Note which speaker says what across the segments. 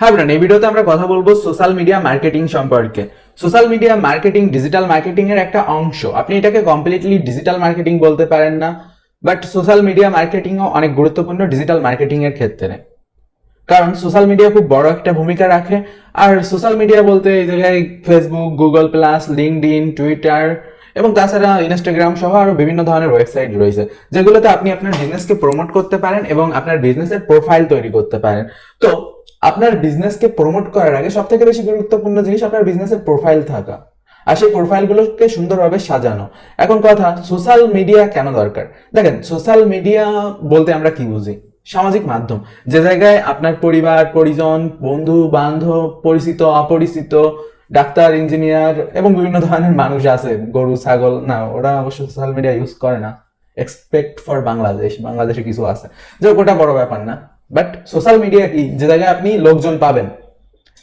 Speaker 1: হ্যাঁ ব্রান, এই ভিডিওতে আমরা কথা বলবো সোশ্যাল মিডিয়া মার্কেটিং সম্পর্কে। Social media marketing digital marketing এর একটা অংশ। আপনি এটাকে কমপ্লিটলি ডিজিটাল মার্কেটিং বলতে পারেন না, বাট সোশ্যাল মিডিয়া মার্কেটিংও অনেক গুরুত্বপূর্ণ ডিজিটাল মার্কেটিং এর ক্ষেত্রে, কারণ সোশ্যাল মিডিয়া খুব বড় একটা ভূমিকা রাখে। আর সোশ্যাল মিডিয়া বলতে এই জায়গায় Facebook, Google plus, LinkedIn, Twitter এবং তাছাড়া ইনস্টাগ্রাম সহ আরো বিভিন্ন ধরনের ওয়েবসাইট রয়েছে, যেগুলোতে আপনি আপনার বিজনেসকে প্রমোট করতে পারেন এবং আপনার বিজনেসের প্রোফাইল তৈরি করতে পারেন। তো আপনার বিজনেসকে প্রমোট করার আগে সব থেকে বেশি গুরুত্বপূর্ণ জিনিস আপনার বিজনেসের প্রোফাইল থাকা, আর সেই প্রোফাইলগুলোকে সুন্দরভাবে সাজানো। এখন কথা, সোশ্যাল মিডিয়া কেন দরকার? দেখেন, সোশ্যাল মিডিয়া বলতে আমরা কি বুঝি? সামাজিক মাধ্যম, যে জায়গায় আপনার পরিবার, পরিজন, বন্ধু বান্ধব, পরিচিত অপরিচিত, ডাক্তার, ইঞ্জিনিয়ার এবং বিভিন্ন ধরনের মানুষ আছে। গরু, ছাগল না, ওরা অবশ্য সোশ্যাল মিডিয়া ইউজ করে না, এক্সপেক্ট ফর বাংলাদেশে কিছু আছে, যে ওটা বড় ব্যাপার না। বাট সোশ্যাল মিডিয়া কি? যে জায়গায় আপনি লোকজন পাবেন।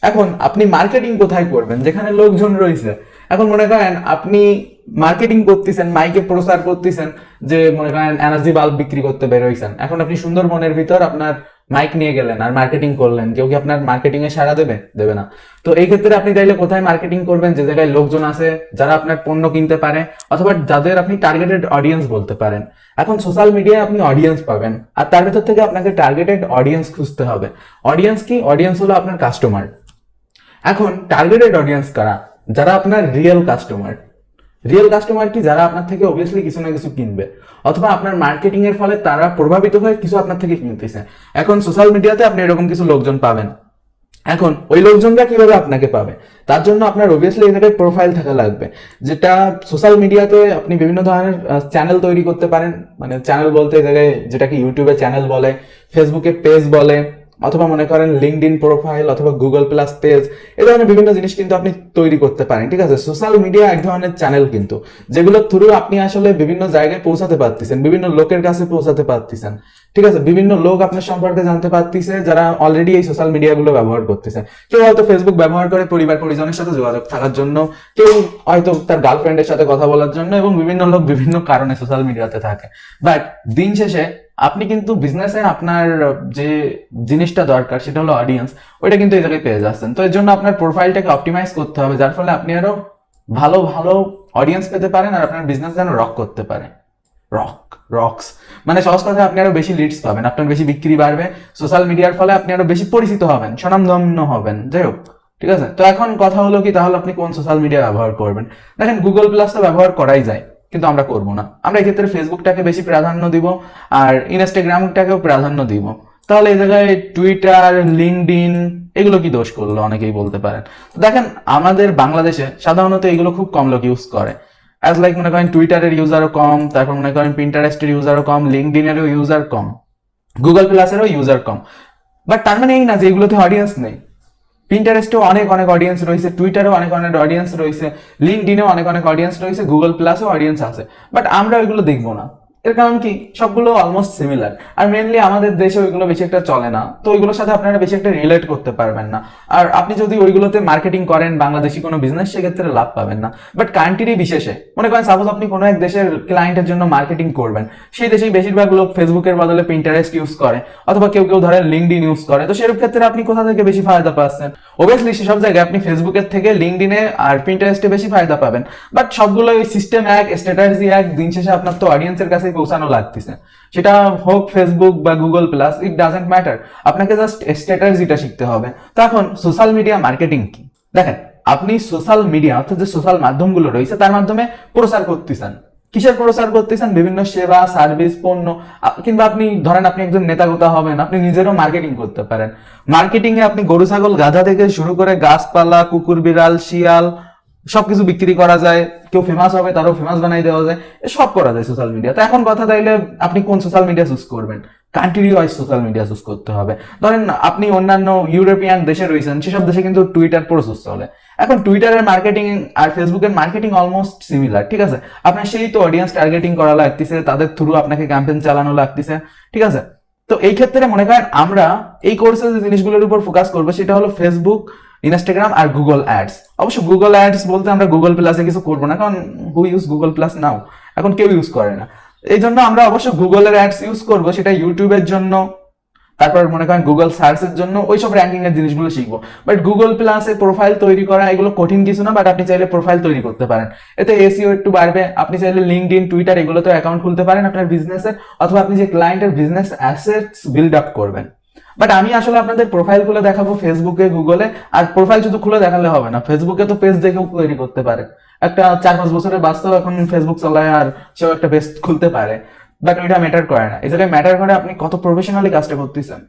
Speaker 1: এখন আপনি মার্কেটিং কোথায় করবেন? যেখানে লোকজন রয়েছে। এখন মনে করেন আপনি মার্কেটিং করতেছেন, মাইকে প্রচার করতেছেন, যে মনে করেন এনার্জি বাল্ব বিক্রি করতে বেরোইছেন। এখন আপনি সুন্দরবনের ভিতর আপনার মাইক নিয়ে গেলেন আর মার্কেটিং করলেন, কেউ কি আপনার মার্কেটিং এ সাড়া দেবে না। তো এই ক্ষেত্রে আপনি তাইলে কোথায় মার্কেটিং করবেন? যে জায়গায় লোকজন আছে, যারা আপনার পণ্য কিনতে পারে, অথবা যাদের আপনি টার্গেটেড অডিয়েন্স বলতে পারেন। এখন সোশ্যাল মিডিয়ায় আপনি অডিয়েন্স পাবেন, আর তার ভেতর থেকে আপনাকে টার্গেটেড অডিয়েন্স খুঁজতে হবে। অডিয়েন্স কি? অডিয়েন্স হলো আপনার কাস্টমার। এখন টার্গেটেড অডিয়েন্স কারা? যারা আপনার রিয়েল কাস্টমার। রিয়েল কাস্টমার কি? যারা আপনার থেকে অবভিয়াসলি কিছু না কিছু কিনবে, অথবা আপনার মার্কেটিং এর ফলে তারা প্রভাবিত হয়ে কিছু আপনার থেকে কিনতেছে। এখন সোশ্যাল মিডিয়াতে আপনি এরকম কিছু লোকজন পাবেন। এখন ওই লোকজনরা কিভাবে আপনাকে পাবে? তার জন্য আপনার অবভিয়াসলি এই জায়গায় প্রোফাইল থাকা লাগবে, যেটা সোশ্যাল মিডিয়াতে আপনি বিভিন্ন ধরনের চ্যানেল তৈরি করতে পারেন। মানে চ্যানেল বলতে এই জায়গায় যেটাকে ইউটিউবে চ্যানেল বলে, ফেসবুকে পেজ বলে, অথবা মনে করেন লিঙ্কডইন প্রোফাইল অথবা গুগল প্লাস পেজ, এই ধরনের বিভিন্ন জিনিস কিন্তু আপনি তৈরি করতে পারেন। ঠিক আছে, সোশ্যাল মিডিয়া এক ধরনের চ্যানেল কিন্তু, যেগুলোর থ্রু আপনি আসলে বিভিন্ন জায়গায় পৌঁছাতে পারতেছেন, বিভিন্ন লোকের কাছে পৌঁছাতে পারতেছেন। ঠিক আছে, বিভিন্ন লোক আপনার সম্পর্কে জানতে পারতেছে, যারা অলরেডি এই সোশ্যাল মিডিয়া গুলো ব্যবহার করতেছে। কেউ হয়তো ফেসবুক ব্যবহার করে পরিবার পরিজনের সাথে যোগাযোগ থাকার জন্য, কেউ হয়তো তার গার্লফ্রেন্ডের সাথে কথা বলার জন্য, এবং বিভিন্ন লোক বিভিন্ন কারণে সোশ্যাল মিডিয়াতে থাকে। বাট দিন শেষে আপনি কিন্তু বিজনেসে আপনার যে জিনিসটা দরকার, সেটা হলো অডিয়েন্স, ওইটা কিন্তু এই জায়গায় পেয়ে যাচ্ছেন। তো এর জন্য আপনার প্রোফাইলটাকে অপটিমাইজ করতে হবে, যার ফলে আপনি আরো ভালো ভালো অডিয়েন্স পেতে পারেন, আর আপনার বিজনেস যেন রক করতে পারে। রক্স মানে সহজ কথা, আপনি আরো বেশি লিডস পাবেন, আপনার বেশি বিক্রি বাড়বে, সোশ্যাল মিডিয়ার ফলে আপনি আরো বেশি পরিচিত হবেন, স্বনামধন্য হবেন। যাই হোক, ঠিক আছে। তো এখন কথা হলো কি, তাহলে আপনি কোন সোশ্যাল মিডিয়া ব্যবহার করবেন? দেখেন, গুগল প্লাস তো ব্যবহার করাই যায়, কিন্তু আমরা করবো না। আমরা এক্ষেত্রে ফেসবুকটাকে বেশি প্রাধান্য দিব, আর ইনস্টাগ্রামটাকেও প্রাধান্য দিব। তাহলে এই জায়গায় টুইটার, লিঙ্কডইন এগুলো কি দোষ করলো, অনেকেই বলতে পারেন। তো দেখেন, আমাদের বাংলাদেশে সাধারণত এগুলো খুব কম লোক ইউজ করে। অ্যাজ লাইক মনে করেন টুইটারের ইউজারও কম, তারপর মনে করেন পিন্টারেস্টের ইউজারও কম, লিঙ্কডইনেরও ইউজার কম, গুগল প্লাসেরও ইউজার কম। বাট তার মানে এই না যে এগুলোতে অডিয়েন্স নেই। পিন্টারেস্টেও অনেক অনেক অডিয়েন্স রয়েছে, টুইটারেও অনেক অনেক অডিয়েন্স রয়েছে, লিঙ্কডইনেও অনেক অনেক অডিয়েন্স রয়েছে, গুগল প্লাসেও অডিয়েন্স আছে। বাট আমরা ওইগুলো দেখবো না। এর কারণ কি? সবগুলো অলমোস্ট সিমিলার, আর মেনলি আমাদের দেশে ওইগুলো বেশি একটা চলে না, তো ওইগুলোর সাথে আপনারা বেশি একটা রিলেট করতে পারবেন না। আর আপনি যদি ওইগুলোতে মার্কেটিং করেন বাংলাদেশি কোনো বিজনেস, সেক্ষেত্রে লাভ পাবেন না। বাট কান্ট্রি বিশেষে মনে করেন, সাপোজ আপনি কোনো এক দেশের ক্লায়েন্টের জন্য মার্কেটিং করবেন, সেই দেশেই বেশিরভাগ লোক ফেসবুকের বদলে পিন্টারেস্ট ইউজ করে, অথবা কেউ কেউ ধরেন লিঙ্কডইন ইউজ করে। তো সেরকম ক্ষেত্রে আপনি কোথা থেকে বেশি ফায়দা পাচ্ছেন? অবভিয়াসলি সেসব জায়গায় আপনি ফেসবুকের থেকে লিঙ্কডইনে আর পিন্টারেস্টে বেশি ফায়দা পাবেন। বাট সবগুলো সিস্টেম এক, স্ট্র্যাটেজি এক, দিন শেষে আপনার তো অডিয়েন্সের কাছে পৌঁছানো লাগতেছে। সেটা হোক ফেসবুক বা Google plus, it doesn't matter, আপনাকে জাস্ট স্ট্র্যাটেজিটা শিখতে হবে। তো এখন সোশ্যাল মিডিয়া মার্কেটিং কি? দেখেন, আপনি সোশ্যাল মিডিয়া অর্থাৎ যে সোশ্যাল মাধ্যমগুলো রয়েছে তার মাধ্যমে প্রচার করতেছেন। কিসের প্রচার করতেছেন? বিভিন্ন সেবা, সার্ভিস, পণ্য। কিংবা আপনি ধরেন আপনি একজন নেতাগোতা হবেন, আপনি নিজেরও মার্কেটিং করতে পারেন। মার্কেটিং এ আপনি গরু, ছাগল, গাধা থেকে শুরু করে গাছপালা, কুকুর, বিড়াল, শিয়াল সবকিছু বিক্রি করা যায়। কেউ ফেমাস হবে, তারও ফেমাস বানাই দেওয়া যায়, সব করা যায় সোশ্যাল মিডিয়া। তো এখন কথা, তাইলে আপনি কোন সোশ্যাল মিডিয়া চুজ করবেন? Country wise social media choose করতে হবে। ধরেন আপনি অন্যান্য ইউরোপিয়ান দেশে রয়েছেন, সেসব দেশে কিন্তু টুইটার প্রচুর চলে। এখন টুইটারের মার্কেটিং আর ফেসবুকের মার্কেটিং অলমোস্ট সিমিলার। ঠিক আছে, আপনার সেই তো অডিয়েন্স টার্গেটিং করা লাগতেছে, তাদের থ্রু আপনাকে ক্যাম্পেইন চালানো লাগতেছে। ঠিক আছে, তো এই ক্ষেত্রে মনে করেন আমরা এই কোর্সে যে জিনিসগুলোর উপর ফোকাস করবো, সেটা হলো ফেসবুক, ইনস্টাগ্রাম আর গুগল অ্যাডস। অবশ্য গুগল অ্যাডস বলতে আমরা গুগল প্লাসে কিছু করবো না, কারণ হু ইউজ গুগল প্লাস নাও, এখন কেউ ইউজ করে না। এই জন্য আমরা অবশ্য গুগলের অ্যাডস ইউজ করবো, সেটা ইউটিউবের জন্য, তারপর মনে করেন গুগল সার্চের জন্য ওইসব র্যাঙ্কিং এর জিনিসগুলো শিখবো। বাট গুগল প্লাসে প্রোফাইল তৈরি করা এগুলো কঠিন কিছু না, বাট আপনি চাইলে প্রোফাইল তৈরি করতে পারেন, এতে এসইও একটু বাড়বে। আপনি চাইলে লিঙ্কডইন, টুইটার এগুলোতে অ্যাকাউন্ট খুলতে পারেন আপনার বিজনেসের, অথবা আপনি যে ক্লায়েন্টের বিজনেস অ্যাসেটস বিল্ড আপ করবেন। বাট আমি আসলে আপনাদের প্রোফাইল খুলে দেখাবো ফেসবুকে, গুগলে। আর প্রোফাইল শুধু খুলে দেখালে হবে না, ফেসবুকে তো পেজ দেখেও তৈরি করতে পারে। একটা 4-5 বছরের বাস্তব এখন ফেসবুক চালায় আর সেও একটা পেজ খুলতে পারে, বাট ওইটা ম্যাটার করে না। এই জায়গায় ম্যাটার করে আপনি কত প্রফেশনালি কাজটা করতেছেন,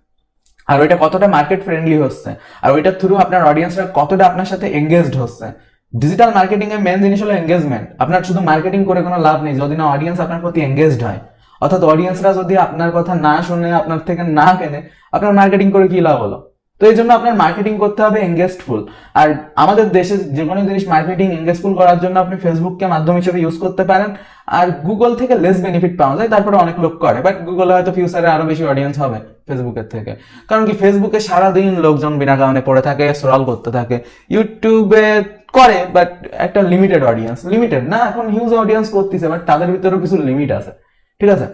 Speaker 1: আর ওইটা কতটা মার্কেট ফ্রেন্ডলি হচ্ছে, আর ওইটার থ্রু আপনার অডিয়েন্সরা কতটা আপনার সাথে এঙ্গেজড হচ্ছে। ডিজিটাল মার্কেটিং এর মেন জিনিস হলো এঙ্গেজমেন্ট। আপনার শুধু মার্কেটিং করে কোনো লাভ নেই যদি না অডিয়েন্স আপনার প্রতি এঙ্গেজড হয়। অর্থাৎ অডিয়েন্সরা যদি আপনার কথা না শুনে, আপনার থেকে না কেনে, আপনার মার্কেটিং করে কি লাভ হলো? তো এই জন্য আপনার মার্কেটিং করতে হবে এঙ্গেজফুল। আর আমাদের দেশে যে কোনো জিনিস মার্কেটিং এঙ্গেজফুল করার জন্য আপনি ফেসবুককে মাধ্যম হিসেবে ইউজ করতে পারেন। আর গুগল থেকে লেস বেনিফিট পাওয়া যায়, তারপরে অনেক লোক করে, বাট গুগলে হয়তো ফিউচারে আরো বেশি অডিয়েন্স হবে ফেসবুকের থেকে। কারণ কি, ফেসবুকে সারাদিন লোকজন বিনা কারণে পড়ে থাকে, স্ক্রল করতে থাকে। ইউটিউবে করে, বাট একটা লিমিটেড অডিয়েন্স, লিমিটেড না, এখন হিউজ অডিয়েন্স করতেছে, বাট তাদের ভিতরেও কিছু লিমিট আছে, ঠিক আছে?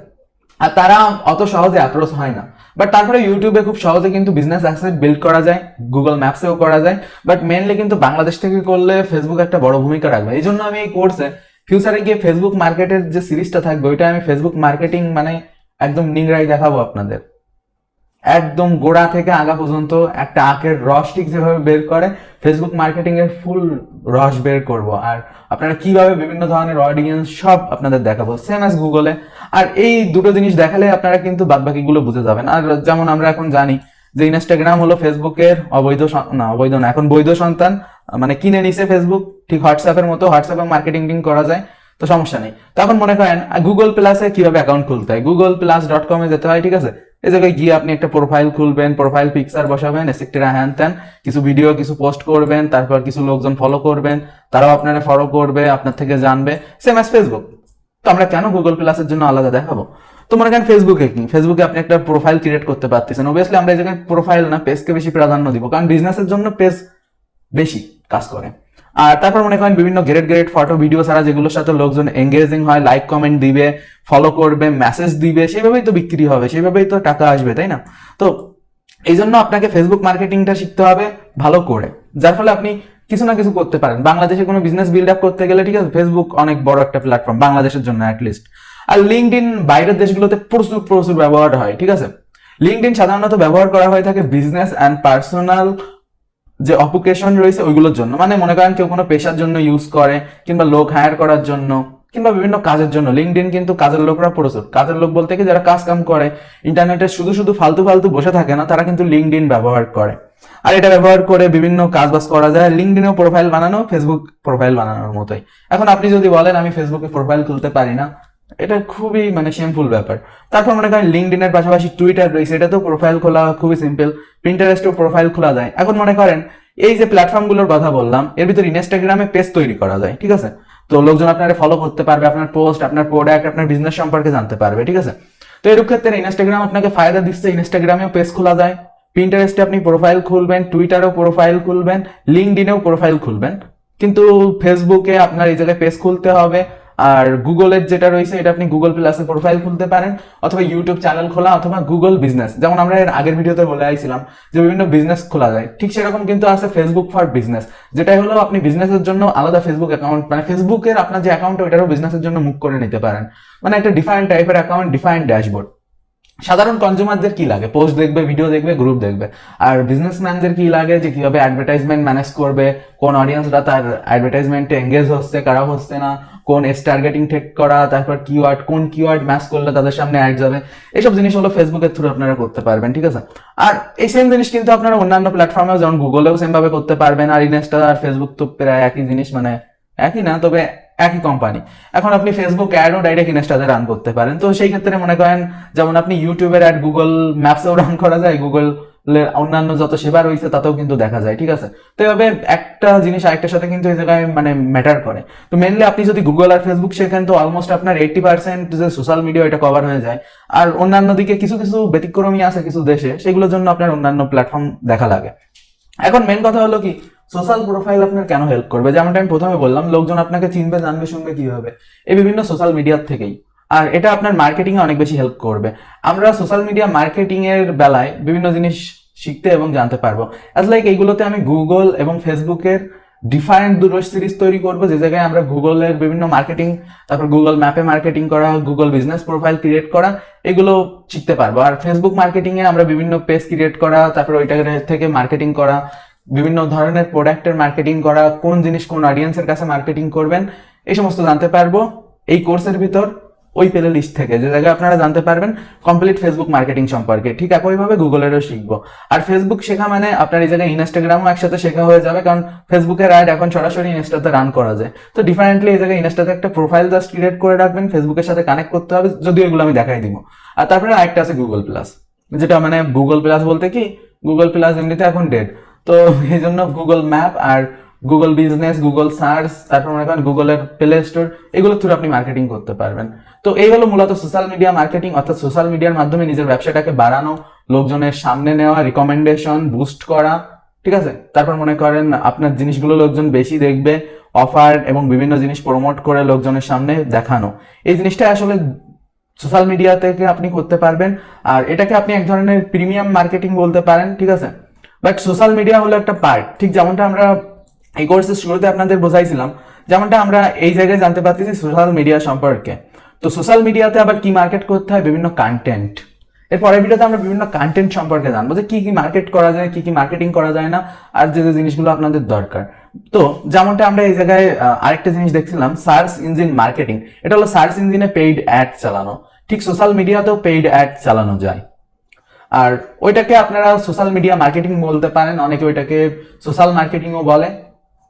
Speaker 1: আর তারা অত সহজে অ্যাপ্রোচ হয় না। বাট তারপরে ইউটিউবে খুব সহজে কিন্তু বিজনেস অ্যাসেট বিল্ড করা যায়, গুগল ম্যাপসেও করা যায়। বাট মেনলি কিন্তু বাংলাদেশ থেকে করলে ফেসবুক একটা বড় ভূমিকা রাখবে। এই জন্য আমি এই কোর্সে ফিউচারে গিয়ে ফেসবুক মার্কেটের যে সিরিজটা থাকবে, ওইটা আমি ফেসবুক মার্কেটিং মানে একদম নিংড়াই দেখাবো আপনাদের, একদম গোড়া থেকে আগা পর্যন্ত একটা আখের রস ঠিক যেভাবে বের করে, ফেসবুক মার্কেটিং এর ফুল রস বের করব। আর আপনারা কিভাবে বিভিন্ন ধরনের অডিয়েন্স সব আপনাদের দেখাবো, সেম অ্যাজ গুগলে। আর এই দুটো জিনিস দেখালে আপনারা কিন্তু বাদবাকিগুলো বুঝে যাবেন। আর যেমন আমরা এখন জানি যে ইনস্টাগ্রাম হলো ফেসবুকের অবৈধ না, এখন বৈধ সন্তান, মানে কিনে নিছে ফেসবুক, ঠিক হোয়াটসঅ্যাপের মতো। হোয়াটসঅ্যাপে মার্কেটিং করা যায়, তো সমস্যা নেই। তখন মনে করেন গুগল প্লাসে কিভাবে অ্যাকাউন্ট খুলতে হয়, googleplus.com এ যেতে হয়, ঠিক আছে? এই জায়গায় গিয়ে আপনি একটা প্রোফাইল খুলবেন, প্রোফাইল পিকচার বসাবেন, এসেক্টেরা হ্যান ত্যান কিছু ভিডিও, কিছু পোস্ট করবেন, তারপর কিছু লোকজন ফলো করবেন, তারাও আপনারা ফলো করবে, আপনার থেকে জানবে, সেম অ্যাজ ফেসবুক। তো আমরা কেন গুগল প্লাসের জন্য আলাদা দেখাবো? তো মনে করেন ফেসবুকে কি, ফেসবুকে আপনি একটা প্রোফাইল ক্রিয়েট করতে পারতেছেন। অবভিয়াসলি আমরা এই জায়গায় প্রোফাইল না, পেজকে বেশি প্রাধান্য দিব, কারণ বিজনেসের জন্য পেজ বেশি কাজ করে। আর তারপর মনে করেন বিভিন্ন গ্রেট ফটো ভিডিও ছাড়া যেগুলোর সাথে লোকজন এঙ্গেজিং হয়, লাইক কমেন্ট দিবে, ফলো করবে, মেসেজ দিবে, সেইভাবেই তো বিক্রি হবে, সেইভাবেই তো টাকা আসবে, তাই না? তো এই জন্য আপনাকে ফেসবুক মার্কেটিংটা শিখতে হবে ভালো করে, যার ফলে আপনি কিছু না কিছু করতে পারেন। বাংলাদেশে কোনো বিজনেস বিল্ড আপ করতে গেলে, ঠিক আছে, ফেসবুক অনেক বড় একটা প্ল্যাটফর্ম বাংলাদেশের জন্য অ্যাটলিস্ট। আর লিঙ্কডইন বাইরের দেশগুলোতে প্রচুর প্রচুর ব্যবহার হয়, ঠিক আছে? লিঙ্কডইন সাধারণত ব্যবহার করা হয়ে থাকে বিজনেস অ্যান্ড পার্সোনাল যে অকুপেশন রয়েছে ওইগুলোর জন্য। মানে মনে করেন কেউ কোনো পেশার জন্য ইউজ করে, কিংবা লোক হায়ার করার জন্য, কিংবা বিভিন্ন কাজের জন্য। লিঙ্কডইন কিন্তু কাজের লোকরা প্রচুর, কাজের লোক বলতে কি যারা কাজ কাম করে, ইন্টারনেটে শুধু শুধু ফালতু ফালতু বসে থাকে না, তারা কিন্তু লিঙ্কডইন ব্যবহার করে। আর এটা ব্যবহার করে বিভিন্ন কাজ বাজ করা যায়। লিঙ্কডইনেও প্রোফাইল বানানো ফেসবুক প্রোফাইল বানানোর মতোই। এখন আপনি যদি বলেন আমি ফেসবুকে প্রোফাইল তুলতে পারি না, এটা খুবই মানে শেমফুল ব্যাপার। তারপর মনে করেন লিঙ্কডইনের পাশাপাশি টুইটার রয়েছে, এটাতেও প্রোফাইল খোলা খুবই সিম্পল। পিন্টারেস্টেও প্রোফাইল খোলা যায়। এখন মনে করেন এই যে প্ল্যাটফর্মগুলোর কথা বললাম, এর ভিতর ইনস্টাগ্রামে পেজ তৈরি করা যায়, ঠিক আছে? তো লোকজন আপনারা ফলো করতে পারবে, আপনার পোস্ট, আপনার প্রোডাক্ট, আপনার বিজনেস সম্পর্কে জানতে পারবে, ঠিক আছে? তো এর ক্ষেত্রে ইনস্টাগ্রাম আপনাকে ফায়দা দিচ্ছে, ইনস্টাগ্রামেও পেজ খোলা যায়, পিন্টারেস্টে আপনি প্রোফাইল খুলবেন, টুইটারেও প্রোফাইল খুলবেন, লিঙ্কডইনেও প্রোফাইল খুলবেন। কিন্তু ফেসবুকে আপনার এই জায়গায় পেজ খুলতে হবে। আর গুগলের যেটা রয়েছে, এটা আপনি গুগল প্লাসে প্রোফাইল খুলতে পারেন, অথবা ইউটিউব চ্যানেল খোলা, অথবা গুগল বিজনেস, যেমন আমরা এর আগের ভিডিওতে বলে আইছিলাম যে বিভিন্ন বিজনেস খোলা যায়, ঠিক সেরকম কিন্তু আছে ফেসবুক ফর বিজনেস, যেটা হলো আপনি বিজনেসের জন্য আলাদা ফেসবুক অ্যাকাউন্ট, মানে ফেসবুকের আপনার যে অ্যাকাউন্ট ওইটারও বিজনেসের জন্য মুভ করে নিতে পারেন। মানে একটা ডিফারেন্ট টাইপের অ্যাকাউন্ট, ডিফারেন্ট ড্যাশবোর্ড। সাধারণ কনজিউমারদের কি লাগে, পোস্ট দেখবে, ভিডিও দেখবে, গ্রুপ দেখবে। আর বিজনেসম্যানদের কি লাগে, যে কিভাবে অ্যাডভার্টাইজমেন্ট ম্যানেজ করবে, কোন অডিয়েন্সরা তার অ্যাডভার্টাইজমেন্টে এঙ্গেজ হচ্ছে, কারা হচ্ছে না, কোন এস টার্গেটিং টেক করা, তারপর কিওয়ার্ড, কোন কিওয়ার্ড ম্যাচ করলে তাদের সামনে অ্যাড যাবে, এইসব জিনিস হলো ফেসবুকের থ্রু আপনারা করতে পারবেন, ঠিক আছে? আর এই সেম জিনিস কিন্তু আপনারা অন্যান্য প্ল্যাটফর্মেও, যেমন গুগলেও সেম ভাবে করতে পারবেন। আর ইনস্টা আর ফেসবুক তো প্রায় একই জিনিস, মানে একই না, তবে একই কোম্পানি। এখন আপনি ফেসবুক অ্যাডও ডাইরেক্ট ইনস্টাতে রান করতে পারেন। তো সেই ক্ষেত্রে মনে করেন যেমন আপনি ইউটিউবের অ্যাড গুগল ম্যাপসেও রান করা যায়, গুগল অন্যান্য যত সেবা রয়েছে তাতেও কিন্তু দেখা যায়, ঠিক আছে? তো এভাবে একটা জিনিস আরেকটার সাথে কিন্তু এই জায়গায় মানে ম্যাটার করে। তো মেনলি আপনি যদি গুগল আর ফেসবুক শেখেন, তো অলমোস্ট আপনার 80% যে সোশ্যাল মিডিয়া এটা কভার হয়ে যায়। আর অন্যান্য দিকে কিছু কিছু ব্যতিক্রমী আছে কিছু দেশে, সেগুলোর জন্য আপনার অন্যান্য প্ল্যাটফর্ম দেখা লাগে। এখন মেন কথা হলো কি, সোশ্যাল প্রোফাইল আপনার কেন হেল্প করবে? যেমনটা আমি প্রথমে বললাম, লোকজন আপনাকে চিনবে, জানবে, শুনবে কিভাবে? এই বিভিন্ন সোশ্যাল মিডিয়ার থেকেই। আর এটা আপনার মার্কেটিং এ অনেক বেশি হেল্প করবে। আমরা সোশ্যাল মিডিয়া মার্কেটিং এর বেলায় বিভিন্ন জিনিস শিখতে এবং জানতে পারবো। অ্যাজ লাইক এইগুলোতে আমি গুগল এবং ফেসবুকের ডিফারেন্ট দুটো সিরিজ তৈরি করবো, যে জায়গায় আমরা গুগলের বিভিন্ন মার্কেটিং, তারপর গুগল ম্যাপে মার্কেটিং করা, গুগল বিজনেস প্রোফাইল ক্রিয়েট করা, এগুলো শিখতে পারবো। আর ফেসবুক মার্কেটিং এ আমরা বিভিন্ন পেজ ক্রিয়েট করা, তারপর ওইটা থেকে মার্কেটিং করা, বিভিন্ন ধরনের প্রোডাক্টের মার্কেটিং করা, কোন জিনিস কোন অডিয়েন্সের কাছে মার্কেটিং করবেন, এই সমস্ত জানতে পারবো এই কোর্সের ভিতর ওই প্লে লিস্ট থেকে, যে জায়গায় আপনারা জানতে পারবেন কমপ্লিট ফেসবুক মার্কেটিং সম্পর্কে। ঠিক একইভাবে গুগলেরও শিখবো। আর ফেসবুক শেখা মানে আপনার এই জায়গায় ইনস্টাগ্রামও একসাথে শেখা হয়ে যাবে, কারণ ফেসবুকের অ্যাড এখন সরাসরি ইনস্টাতে রান করা যায়। তো ডিফারেন্টলি এই জায়গায় ইনস্টাতে একটা প্রোফাইল জাস্ট ক্রিয়েট করে রাখবেন, ফেসবুকের সাথে কানেক্ট করতে হবে, যদিও এগুলো আমি দেখাই দিব। আর তারপরে আরেকটা আছে গুগল প্লাস, যেটা মানে গুগল প্লাস বলতে কি, গুগল প্লাস এমনিতে এখন ডেড, তো এই জন্য গুগল ম্যাপ আর গুগল বিজনেস, গুগল সার্চ, তারপর মনে করেন গুগলের প্লে স্টোর, এগুলোর থ্রু আপনি মার্কেটিং করতে পারবেন। তো এই হলো মূলত সোশ্যাল মিডিয়া মার্কেটিং, অর্থাৎ সোশ্যাল মিডিয়ার মাধ্যমে নিজের ব্যবসাটাকে বাড়ানো, লোকজনের সামনে নেওয়া, রিকমেন্ডেশন বুস্ট করা, ঠিক আছে। তারপর মনে করেন আপনার জিনিসগুলো লোকজন বেশি দেখবে, অফার এবং বিভিন্ন জিনিস প্রমোট করে লোকজনের সামনে দেখানো, এই জিনিসটা আসলে সোশ্যাল মিডিয়া থেকে আপনি করতে পারবেন। আর এটাকে আপনি এক ধরনের প্রিমিয়াম মার্কেটিং বলতে পারেন, ঠিক আছে। বাট সোশ্যাল মিডিয়া হলো একটা পার্ট, ঠিক যেমনটা আমরা এই কোর্সের শুরুতে আপনাদের বোঝাইছিলাম, যেমনটা আমরা এই জায়গায় জানতে পারতেছি সোশ্যাল মিডিয়া সম্পর্কে। তো সোশ্যাল মিডিয়াতে আবার কি মার্কেট করতে হয়, বিভিন্ন কন্টেন্ট। এর পরের ভিডিওতে আমরা বিভিন্ন কন্টেন্ট সম্পর্কে জানবো, যে কি কি মার্কেট করা যায়, কি কি মার্কেটিং করা যায় না, আর যে যে জিনিসগুলো আপনাদের দরকার। তো যেমনটা আমরা এই জায়গায় আরেকটা জিনিস দেখছিলাম, সার্চ ইঞ্জিন মার্কেটিং। এটা হলো সার্চ ইঞ্জিনে পেইড অ্যাড চালানো, ঠিক সোশ্যাল মিডিয়াতেও পেইড অ্যাড চালানো যায়। আর ওইটাকে আপনারা সোশ্যাল মিডিয়া মার্কেটিং বলতে পারেন, অনেকে ওইটাকে সোশ্যাল মার্কেটিংও বলে।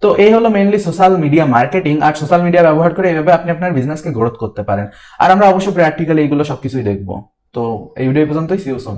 Speaker 1: তো এই হলো মেইনলি সোশ্যাল মিডিয়া মার্কেটিং। আর সোশ্যাল মিডিয়া ব্যবহার করে এইভাবে আপনি আপনার বিজনেসকে গ্রোথ করতে পারেন। আর আমরা অবশ্যই প্র্যাকটিক্যালি এইগুলো সবকিছুই দেখবো। তো এই ভিডিও পর্যন্তই, সি ইউ সুন।